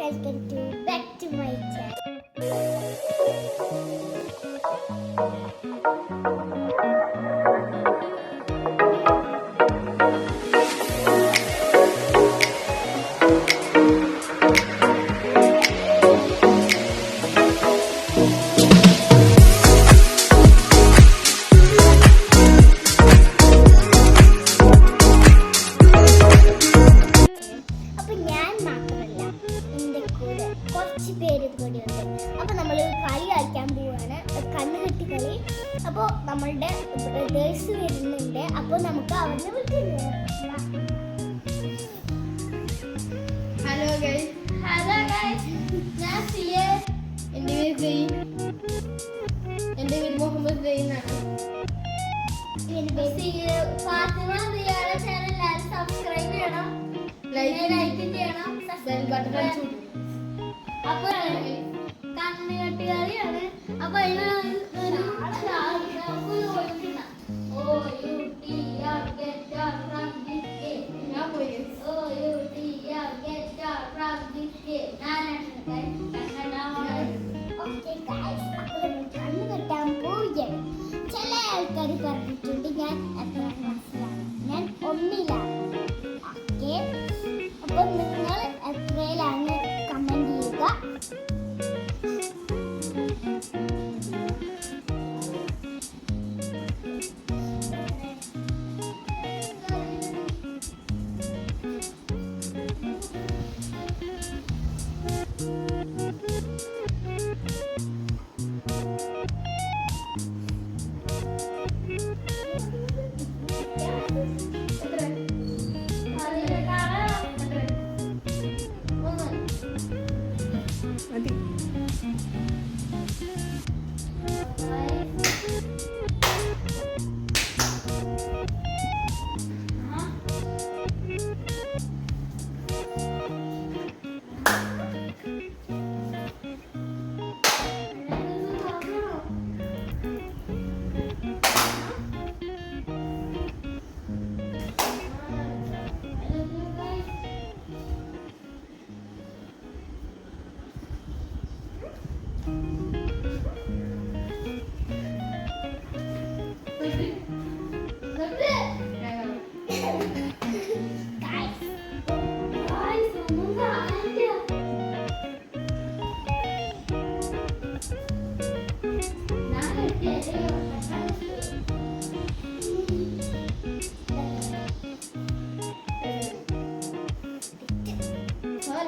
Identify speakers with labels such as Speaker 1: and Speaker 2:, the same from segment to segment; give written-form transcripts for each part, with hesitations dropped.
Speaker 1: welcome to back to my channel. കുറച്ച് പേര് കൂടിയുണ്ട്. അപ്പോൾ നമ്മൾ കളി കളിക്കാൻ പോവുകയാണ്, കണ്ണുകെട്ടി കളി. അപ്പോൾ നമ്മളുടെ ബ്രദേഴ്സ് വരുന്നുണ്ട്. അപ്പോൾ നമുക്ക് അവരുടെ വിളിക്കുന്നു.
Speaker 2: Hello guys.
Speaker 1: ഹലോ ഗൈസ്, ഞാൻ സിയ.
Speaker 2: എൻ്റെ പേര് സെയിൻ. എൻ്റെ പേര് മുഹമ്മദ് സെയിനാണ്.
Speaker 1: ഫാത്തിമ സിയയുടെ ചാനൽ എല്ലാവരും സബ്സ്ക്രൈബ് ചെയ്യണം, ലൈക്ക് ചെയ്യണം,
Speaker 2: ബെൽ ബട്ടൺ അടിച്ചു.
Speaker 1: അപ്പൊ കണ്ണുകെട്ടി കളിയാണ്. അപ്പൊ അതിന് കണ്ണു കെട്ടാൻ പോവുകയാണ്. ചില ആൾക്കാർ പറഞ്ഞിട്ടുണ്ട് ഞാൻ എത്ര ക്ലാസ്സിലാണ്, ഞാൻ 1ലാണ്. ഓക്കെ, അപ്പൊ നിങ്ങൾ എത്രയിലാണ് കമന്റ് ചെയ്യുക.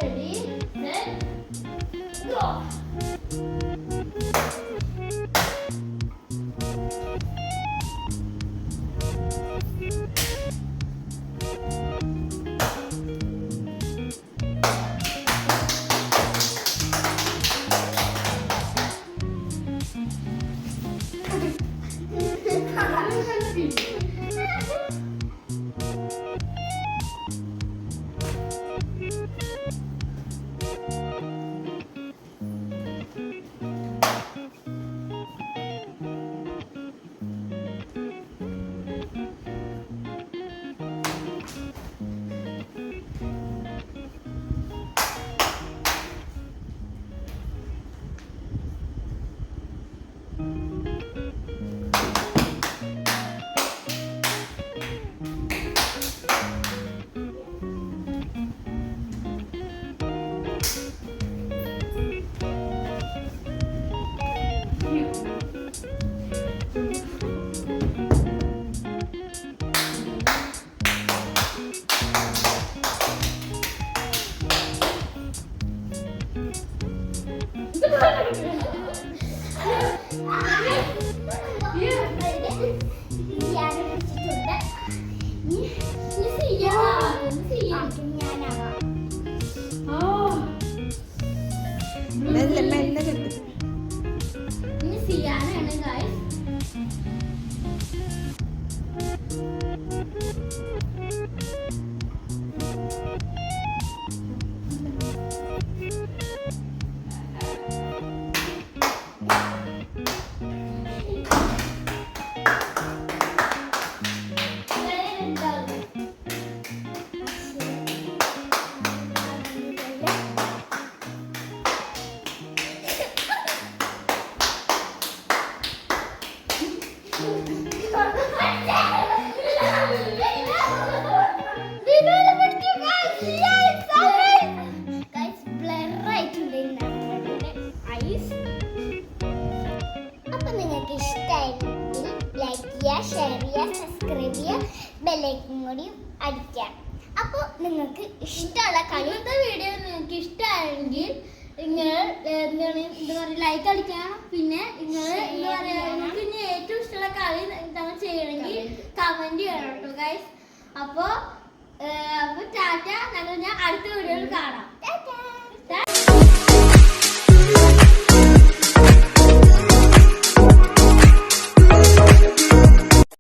Speaker 1: Ready, set, go. കൂടി അടിക്കാം. അപ്പോൾ നിങ്ങൾക്ക് ഇഷ്ടമുള്ള കളി
Speaker 2: ഇന്നത്തെ വീഡിയോ നിങ്ങൾക്ക് ഇഷ്ടമായെങ്കിൽ നിങ്ങൾ എന്താ പറയുക ലൈക്ക് അടിക്കണം. പിന്നെ നിങ്ങൾ എന്താ പറയുക നിങ്ങൾക്ക് ഇനി ഏറ്റവും ഇഷ്ടമുള്ള കളി എന്താണ് ചെയ്യണമെങ്കിൽ കമന്റ് ചെയ്യണം കേട്ടോ ഗൈസ്. അപ്പോൾ ടാറ്റ. ഞങ്ങൾ അടുത്ത വീഡിയോയിൽ കാണാം.
Speaker 1: ടാറ്റാ.